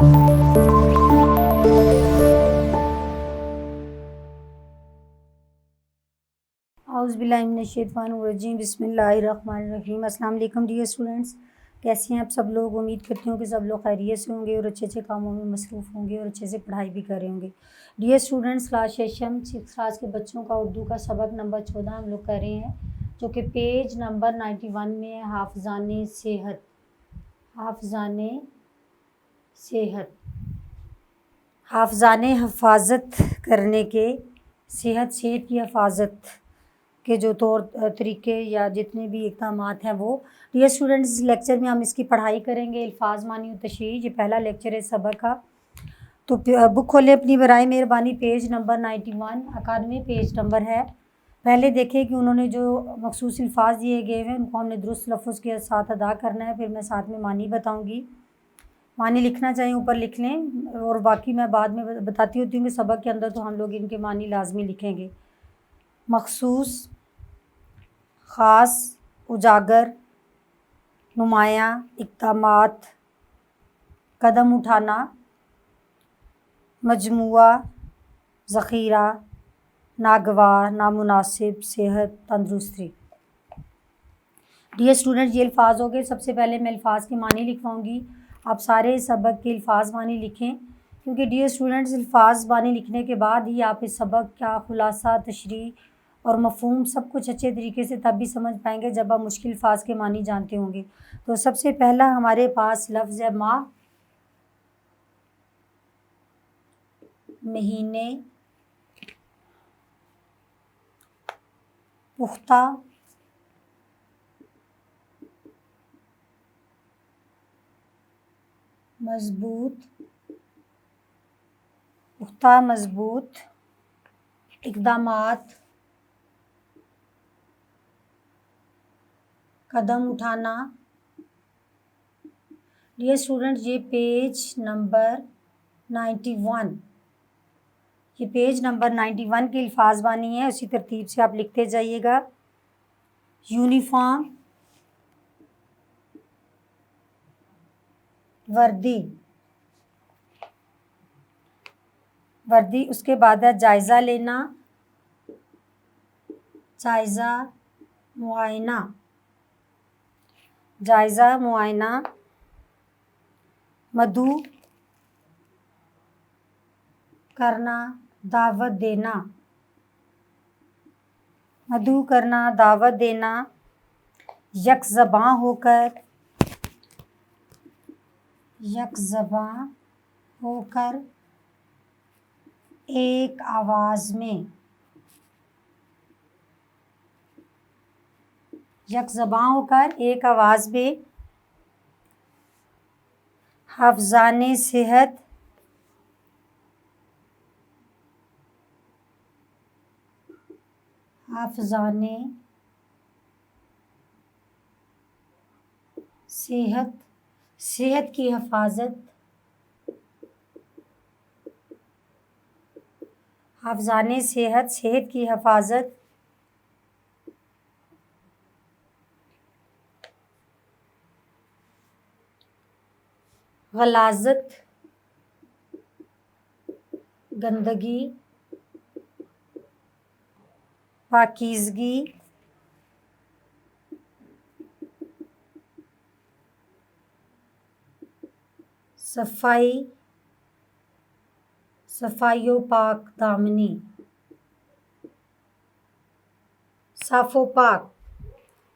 اعوذ باللہ من الشیطان الرجیم، بسم اللہ الرحمن الرحیم۔ السلام علیکم ڈیئر اسٹوڈنٹس، کیسے ہیں آپ سب لوگ؟ امید کرتی ہوں کہ سب لوگ خیریت سے ہوں گے اور اچھے اچھے کاموں میں مصروف ہوں گے اور اچھے سے پڑھائی بھی کر رہے ہوں گے۔ Dear students, class session 6 class کے بچوں کا اردو کا سبق نمبر 14 ہم لوگ کر رہے ہیں، جو کہ پیج نمبر 91 میں ہے، حافظانِ صحت۔ حافظانِ صحت، حافظانِ حفاظت کرنے کے، صحت کی حفاظت کے جو طور طریقے یا جتنے بھی اقدامات ہیں وہ ڈیئر اسٹوڈنٹس اس لیکچر میں ہم اس کی پڑھائی کریں گے۔ الفاظ معنی و تشریح، یہ پہلا لیکچر ہے سبق کا۔ تو بک کھولیں اپنی برائے مہربانی، پیج نمبر 91 91 پیج نمبر ہے۔ پہلے دیکھیں کہ انہوں نے جو مخصوص الفاظ دیے گئے ہیں ان کو ہم نے درست لفظ کے ساتھ ادا کرنا ہے، پھر میں ساتھ میں معنی بتاؤں گی۔ معنی لکھنا چاہیں اوپر لکھ لیں، اور باقی میں بعد میں بتاتی ہوتی ہوں کہ سبق کے اندر تو ہم لوگ ان کے معنی لازمی لکھیں گے۔ مخصوص، خاص، اجاگر، نمایاں، اقدامات، قدم اٹھانا، مجموعہ، ذخیرہ، ناگوار، نامناسب، صحت، تندرستی۔ ڈیئر اسٹوڈنٹ یہ الفاظ ہو گئے۔ سب سے پہلے میں الفاظ کے معنی لکھواؤں گی، آپ سارے سبق کے الفاظ معنی لکھیں، کیونکہ ڈیئر اسٹوڈنٹس الفاظ معنی لکھنے کے بعد ہی آپ اس سبق کا خلاصہ، تشریح اور مفہوم سب کچھ اچھے طریقے سے تب بھی سمجھ پائیں گے جب آپ مشکل الفاظ کے معنی جانتے ہوں گے۔ تو سب سے پہلا ہمارے پاس لفظ ہے ماہ، مہینے، پختہ، مضبوط، پختہ مضبوط، اقدامات، قدم اٹھانا۔ ڈیئر اسٹوڈنٹ یہ پیج نمبر 91، یہ پیج نمبر 91 کے الفاظ معنی ہیں، اسی ترتیب سے آپ لکھتے جائیے گا۔ یونیفارم، وردی، وردی، اس کے بعد ہے جائزہ لینا، جائزہ، معائنہ، جائزہ معائنہ، مدعو کرنا، دعوت دینا، مدعو کرنا، دعوت دینا، یک زباں ہو کر، یک زباں ہو کر، ایک آواز میں، یک زباں ہو کر ایک آواز میں۔ حافظانِ صحت، حافظانِ صحت، صحت کی حفاظت، حافظانِ صحت، صحت کی حفاظت۔ غلاظت، گندگی، پاکیزگی، صفائی، صفائی و پاک دامنی، صاف و پاک،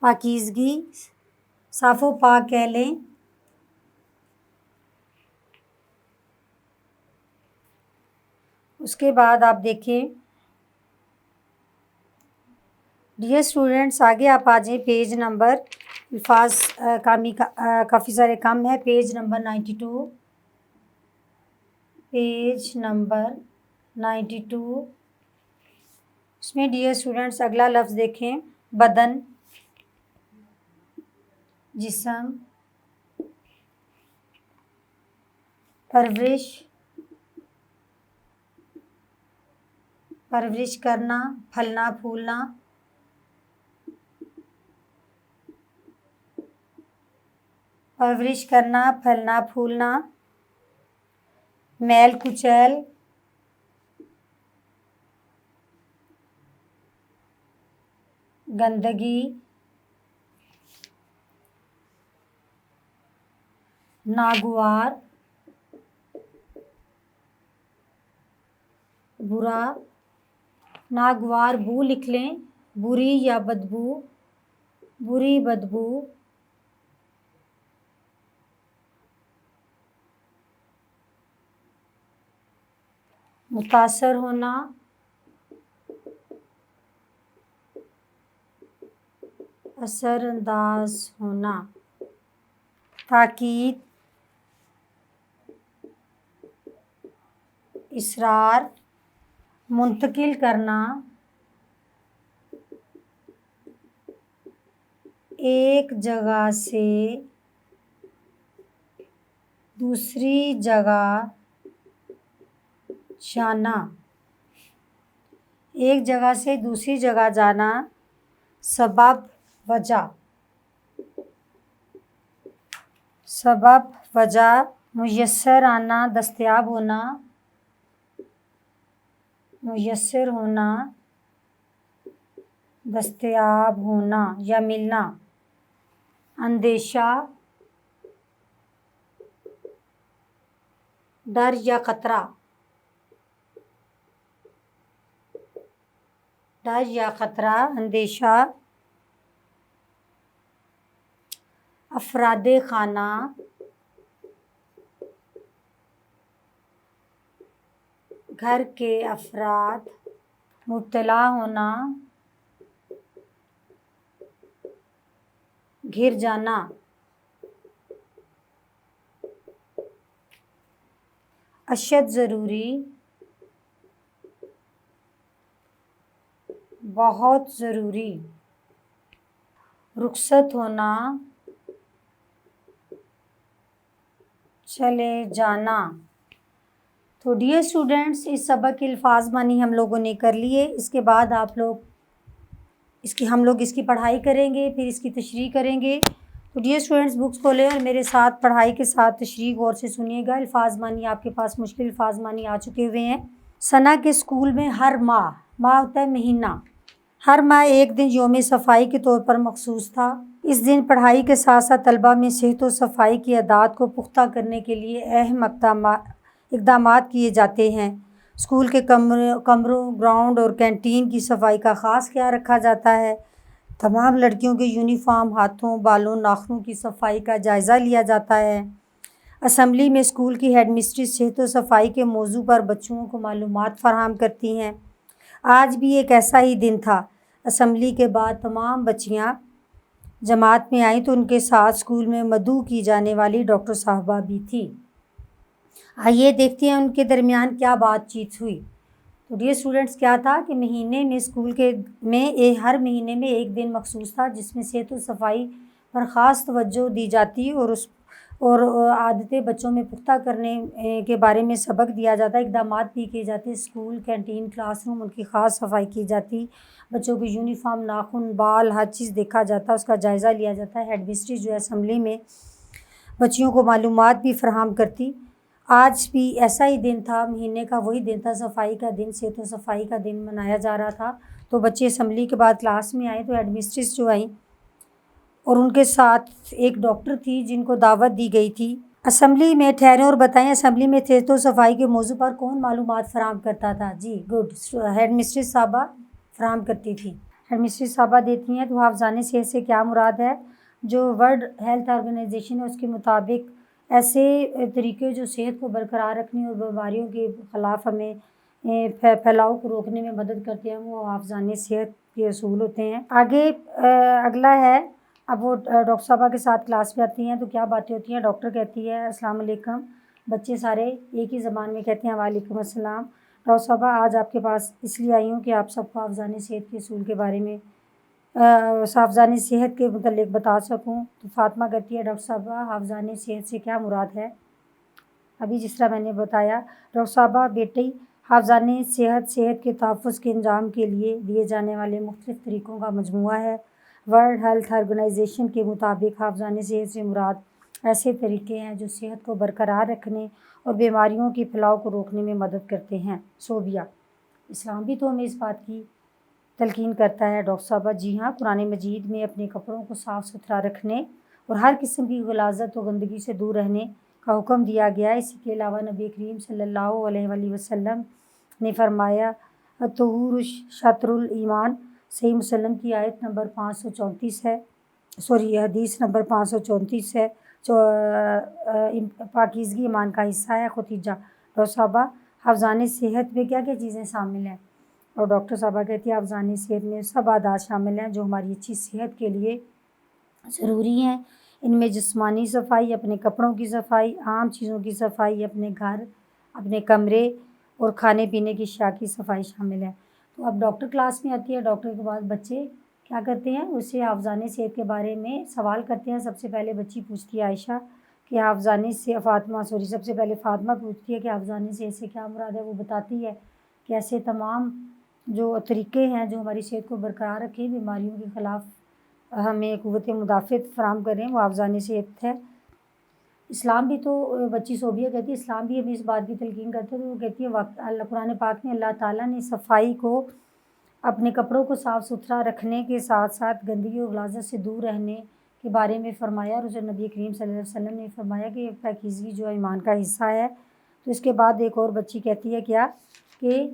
پاکیزگی، صاف و پاک کہہ لیں۔ اس کے بعد آپ دیکھیں ڈیئر اسٹوڈنٹس، آگے آپ آ جائیں پیج نمبر، الفاظ کافی سارے کم ہے، پیج نمبر 92، پیج نمبر 92۔ اس میں ڈیئر اسٹوڈنٹس اگلا لفظ دیکھیں، بدن، جسم، پرورش، پرورش کرنا، پھلنا پھولنا، پرورش کرنا، پھلنا پھولنا، میل کچیل، گندگی، ناگوار، برا، ناگوار بو لکھ لیں، بری یا بدبو، بری بدبو، متاثر ہونا، اثر انداز ہونا، تاکید، اصرار، منتقل کرنا، ایک جگہ سے دوسری جگہ جانا، ایک جگہ سے دوسری جگہ جانا، سبب، وجہ، سبب، وجہ، میسر آنا، دستیاب ہونا، میسر ہونا، دستیاب ہونا یا ملنا، اندیشہ، ڈر یا خطرہ، ڈر یا خطرہ، اندیشہ، افراد خانہ، گھر کے افراد، مبتلا ہونا، گھر جانا، اشد ضروری، بہت ضروری، رخصت ہونا، چلے جانا۔ تو ڈیئر اسٹوڈینٹس، اس سبق کے الفاظ معنی ہم لوگوں نے کر لیے۔ اس کے بعد ہم لوگ اس کی پڑھائی کریں گے، پھر اس کی تشریح کریں گے۔ تو ڈیئر اسٹوڈینٹس، بکس کھولیں اور میرے ساتھ پڑھائی کے ساتھ تشریح غور سے سنیے گا۔ الفاظ معنی آپ کے پاس مشکل الفاظ معنی آ چکے ہوئے ہیں۔ ثنا کے اسکول میں ہر ماہ ہوتا ہے مہینہ، ہر ماہ ایک دن یوم صفائی کے طور پر مخصوص تھا۔ اس دن پڑھائی کے ساتھ ساتھ طلبہ میں صحت و صفائی کی عادات کو پختہ کرنے کے لیے اہم اقدامات کیے جاتے ہیں۔ اسکول کے کمروں، گراؤنڈ اور کینٹین کی صفائی کا خاص خیال رکھا جاتا ہے۔ تمام لڑکیوں کے یونیفارم، ہاتھوں، بالوں، ناخنوں کی صفائی کا جائزہ لیا جاتا ہے۔ اسمبلی میں اسکول کی ہیڈ مسٹریس صحت و صفائی کے موضوع پر بچوں کو معلومات فراہم کرتی ہیں۔ آج بھی ایک ایسا ہی دن تھا۔ اسمبلی کے بعد تمام بچیاں جماعت میں آئیں تو ان کے ساتھ اسکول میں مدعو کی جانے والی ڈاکٹر صاحبہ بھی تھی۔ آئیے دیکھتے ہیں ان کے درمیان کیا بات چیت ہوئی۔ تو ڈیئر اسٹوڈینٹس، کیا تھا کہ مہینے میں اسکول میں ہر مہینے میں ایک دن مخصوص تھا جس میں صحت و صفائی پر خاص توجہ دی جاتی اور عادتیں بچوں میں پختہ کرنے کے بارے میں سبق دیا جاتا، اقدامات بھی کیے جاتے۔ اسکول، کینٹین، کلاس روم، ان کی خاص صفائی کی جاتی، بچوں کی یونیفارم، ناخن، بال، ہر چیز دیکھا جاتا، اس کا جائزہ لیا جاتا ہے۔ ہیڈ مسٹریس جو ہے اسمبلی میں بچیوں کو معلومات بھی فراہم کرتی۔ آج بھی ایسا ہی دن تھا، مہینے کا وہی دن تھا، صفائی کا دن، صحت و صفائی کا دن منایا جا رہا تھا۔ تو بچے اسمبلی کے بعد کلاس میں آئے تو ہیڈ مسٹریس جو آئیں اور ان کے ساتھ ایک ڈاکٹر تھی جن کو دعوت دی گئی تھی۔ اسمبلی میں ٹھہریں اور بتائیں، اسمبلی میں صحت و صفائی کے موضوع پر کون معلومات فراہم کرتا تھا؟ جی گڈ، ہیڈ مسٹریس صاحبہ فراہم کرتی تھی۔ ہیڈ مسٹریس صاحبہ دیتی ہیں۔ تو حافظان صحت سے کیا مراد ہے؟ جو ورلڈ ہیلتھ آرگنائزیشن ہے اس کے مطابق ایسے طریقے جو صحت کو برقرار رکھنے اور بیماریوں کے خلاف ہمیں پھیلاؤ کو روکنے میں مدد کرتے ہیں، وہ حافظان صحت کے اصول ہوتے ہیں۔ آگے اگلا ہے، اب وہ ڈاکٹر صاحبہ کے ساتھ کلاس میں آتی ہیں تو کیا باتیں ہوتی ہیں؟ ڈاکٹر کہتی ہے السلام علیکم، بچے سارے ایک ہی زبان میں کہتے ہیں وعلیکم السلام۔ ڈاکٹر صاحبہ آج آپ کے پاس اس لیے آئی ہوں کہ آپ سب کو حافظان صحت کے اصول کے بارے میں حافظان صحت کے متعلق بتا سکوں۔ تو فاطمہ کہتی ہے ڈاکٹر صاحبہ حافظان صحت سے کیا مراد ہے؟ ابھی جس طرح میں نے بتایا، ڈاکٹر صاحبہ بیٹی حافظان صحت کے تحفظ کے انجام کے لیے دیے جانے والے مختلف طریقوں کا مجموعہ ہے۔ ورلڈ ہیلتھ آرگنائزیشن کے مطابق حافظان صحت سے مراد ایسے طریقے ہیں جو صحت کو برقرار رکھنے اور بیماریوں کے پھیلاؤ کو روکنے میں مدد کرتے ہیں۔ صوبیہ اسلام بھی تو ہمیں اس بات کی تلقین کرتا ہے ڈاکٹر صاحبہ۔ جی ہاں، قرآن مجید میں اپنے کپڑوں کو صاف ستھرا رکھنے اور ہر قسم کی غلاظت و گندگی سے دور رہنے کا حکم دیا گیا ہے۔ اسی کے علاوہ نبی کریم صلی اللہ علیہ وآلہ وسلم نے فرمایا الطہور شطر الایمان، صحیح مسلم کی آیت نمبر 534 ہے، حدیث نمبر 534 ہے۔ پاکیزگی ایمان کا حصہ ہے۔ ختیجہ ڈاکٹر صاحبہ، حفظان صحت میں کیا کیا چیزیں شامل ہیں؟ اور ڈاکٹر صاحبہ کہتی ہیں حفظان صحت میں سب عادات شامل ہیں جو ہماری اچھی صحت کے لیے ضروری ہیں۔ ان میں جسمانی صفائی، اپنے کپڑوں کی صفائی، عام چیزوں کی صفائی، اپنے گھر، اپنے کمرے اور کھانے پینے کی اشیاء کی صفائی شامل ہے۔ تو اب ڈاکٹر کلاس میں آتی ہے، ڈاکٹر کے بعد بچے کیا کرتے ہیں، اسے حفظان صحت کے بارے میں سوال کرتے ہیں۔ سب سے پہلے بچی پوچھتی ہے عائشہ کہ حفظان سے سب سے پہلے فاطمہ پوچھتی ہے کہ حفظان صحت سے کیا مراد ہے۔ وہ بتاتی ہے کہ ایسے تمام جو طریقے ہیں جو ہماری صحت کو برقرار رکھیں، بیماریوں کے خلاف ہمیں قوت مدافعت فراہم کریں، وہ حفظان صحت ہے۔ اسلام بھی تو بچی صوبیہ کہتی ہے اسلام بھی ہمیں اس بات کی تلقین کرتا ہے، تو وہ کہتی ہے قرآن پاک میں اللہ تعالیٰ نے صفائی کو اپنے کپڑوں کو صاف ستھرا رکھنے کے ساتھ ساتھ گندگی اور غلاظت سے دور رہنے کے بارے میں فرمایا، اور اسے نبی کریم صلی اللہ علیہ وسلم نے فرمایا کہ پاکیزگی جو ایمان کا حصہ ہے۔ تو اس کے بعد ایک اور بچی کہتی ہے کہ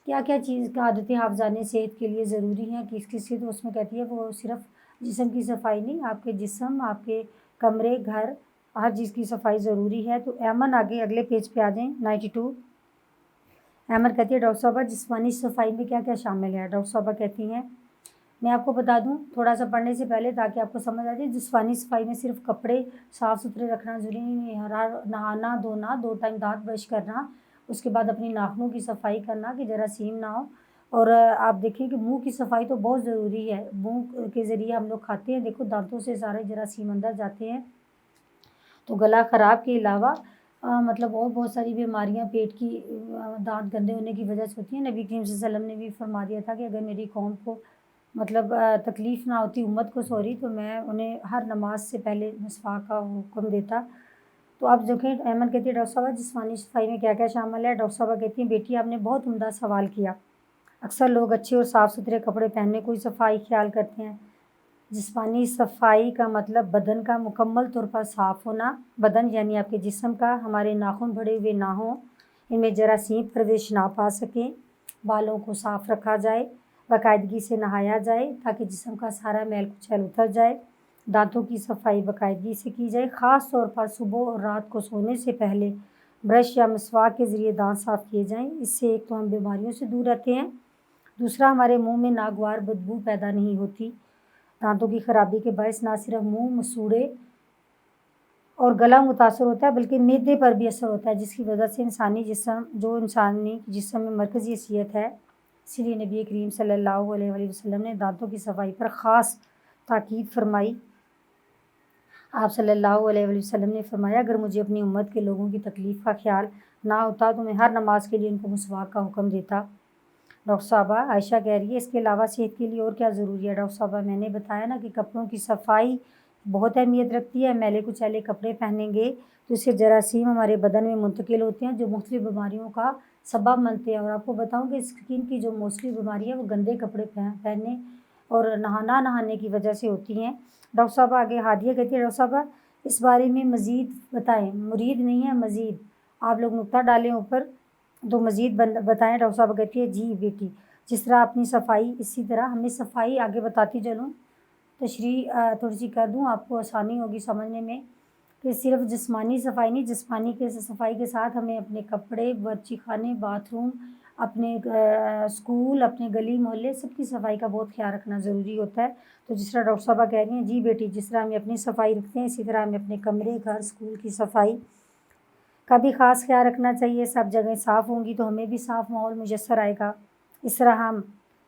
کیا کیا چیز کا عادتیں حفظان صحت کے لیے ضروری ہیں، کس کس کی؟ تو اس میں کہتی ہے وہ صرف جسم کی صفائی نہیں، آپ کے جسم، آپ کے کمرے، گھر، ہر چیز کی صفائی ضروری ہے۔ تو ایمن آگے اگلے پیج پہ آ جائیں 92۔ ایمن کہتی ہے ڈاکٹر صاحبہ جسمانی صفائی میں کیا کیا شامل ہے؟ ڈاکٹر صاحبہ کہتی ہیں میں آپ کو بتا دوں تھوڑا سا پڑھنے سے پہلے تاکہ آپ کو سمجھ آ جائے، جسمانی صفائی میں صرف کپڑے صاف ستھرے رکھنا ضروری نہیں ہے، نہانا دھونا، 2 ٹائم دانت برش کرنا، اس کے بعد اپنی ناخنوں کی صفائی کرنا کہ جراثیم نہ ہو، اور آپ دیکھیں کہ منہ کی صفائی تو بہت ضروری ہے۔ منہ کے ذریعے ہم لوگ کھاتے ہیں، دیکھو دانتوں سے سارے جراثیم اندر جاتے ہیں۔ تو گلا خراب کے علاوہ مطلب اور بہت ساری بیماریاں پیٹ کی دانت گندے ہونے کی وجہ سے ہوتی ہیں۔ نبی کریم صلی اللہ علیہ وسلم نے بھی فرما دیا تھا کہ اگر میری قوم کو مطلب تکلیف نہ ہوتی، امت کو تو میں انہیں ہر نماز سے پہلے مسواک کا حکم دیتا۔ تو آپ دیکھیں ایمن کہتی ہے ڈاکٹر صاحبہ جسمانی صفائی میں کیا کیا شامل ہے؟ ڈاکٹر صاحبہ کہتی ہیں بیٹی آپ نے بہت عمدہ سوال کیا۔ اکثر لوگ اچھے اور صاف ستھرے کپڑے پہننے کو ہی صفائی خیال کرتے ہیں۔ جسمانی صفائی کا مطلب بدن کا مکمل طور پر صاف ہونا، بدن یعنی آپ کے جسم کا، ہمارے ناخن بڑھے ہوئے نہ ہوں، ان میں جراثیم پرویش نہ پا سکیں، بالوں کو صاف رکھا جائے، باقاعدگی سے نہایا جائے تاکہ جسم کا سارا میل کچیل اتر جائے، دانتوں کی صفائی باقاعدگی سے کی جائے، خاص طور پر صبح اور رات کو سونے سے پہلے برش یا مسواک کے ذریعے دانت صاف کیے جائیں۔ اس سے ایک تو ہم بیماریوں سے دور رہتے ہیں، دوسرا ہمارے منہ میں ناگوار بدبو پیدا نہیں ہوتی۔ دانتوں کی خرابی کے باعث نہ صرف منہ، مسوڑے اور گلا متاثر ہوتا ہے بلکہ معدے پر بھی اثر ہوتا ہے، جس کی وجہ سے انسانی جسم میں مرکزی حیثیت ہے۔ اسی لیے نبی کریم صلی اللہ علیہ وآلہ وسلم نے دانتوں کی صفائی پر خاص تاکید فرمائی۔ آپ صلی اللہ علیہ وآلہ وسلم نے فرمایا اگر مجھے اپنی امت کے لوگوں کی تکلیف کا خیال نہ ہوتا تو میں ہر نماز کے لیے ان کو مسواک کا حکم دیتا۔ ڈاکٹر صاحبہ عائشہ کہہ رہی ہے اس کے علاوہ صحت کے لیے اور کیا ضروری ہے؟ ڈاکٹر صاحبہ میں نے بتایا نا کہ کپڑوں کی صفائی بہت اہمیت رکھتی ہے۔ میلے کچیلے کپڑے پہنیں گے تو اس سے جراثیم ہمارے بدن میں منتقل ہوتے ہیں جو مختلف بیماریوں کا سبب بنتے ہیں، اور آپ کو بتاؤں کہ اسکن کی جو موسٹلی بیماری ہے وہ گندے کپڑے پہننے اور نہانے کی وجہ سے ہوتی ہیں۔ ڈاکٹر صاحبہ آگے ہادیہ کہتی ہے ڈاکٹر صاحبہ اس بارے میں مزید بتائیں، مرید نہیں ہے مزید، آپ لوگ نقطہ ڈالیں اوپر تو مزید بتائیں۔ ڈاکٹر صاحبہ کہتی ہے جی بیٹی، جس طرح اپنی صفائی، اسی طرح ہمیں صفائی آگے بتاتی چلوں، تشریح تھوڑی سی کر دوں آپ کو آسانی ہوگی سمجھنے میں، کہ صرف جسمانی صفائی نہیں، جسمانی کے صفائی کے ساتھ ہمیں اپنے کپڑے، باورچی خانے، باتھ روم، اپنے اسکول، اپنے گلی محلے سب کی صفائی کا بہت خیال رکھنا ضروری ہوتا ہے۔ تو جس طرح ڈاکٹر صاحبہ کہہ رہی ہیں جی بیٹی، جس طرح ہمیں اپنی صفائی رکھتے ہیں اسی طرح ہمیں اپنے کمرے، گھر، اسکول کی صفائی کا بھی خاص خیال رکھنا چاہیے۔ سب جگہیں صاف ہوں گی تو ہمیں بھی صاف ماحول میسر آئے گا۔ اس طرح ہم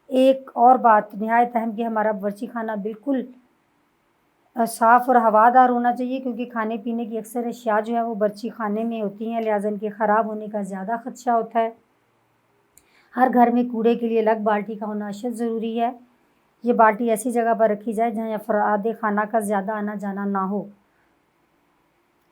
ایک اور بات نہایت اہم کہ ہمارا باورچی خانہ بالکل صاف اور ہوادار ہونا چاہیے، کیونکہ کھانے پینے کی اکثر اشیاء جو ہے وہ باورچی خانے میں ہوتی ہیں، لہٰذا ان کے خراب ہونے کا زیادہ خدشہ ہوتا ہے۔ ہر گھر میں کوڑے کے لیے الگ بالٹی کا ہونا اشد ضروری ہے۔ یہ بالٹی ایسی جگہ پر رکھی جائے جہاں افراد خانہ کا زیادہ آنا جانا نہ ہو۔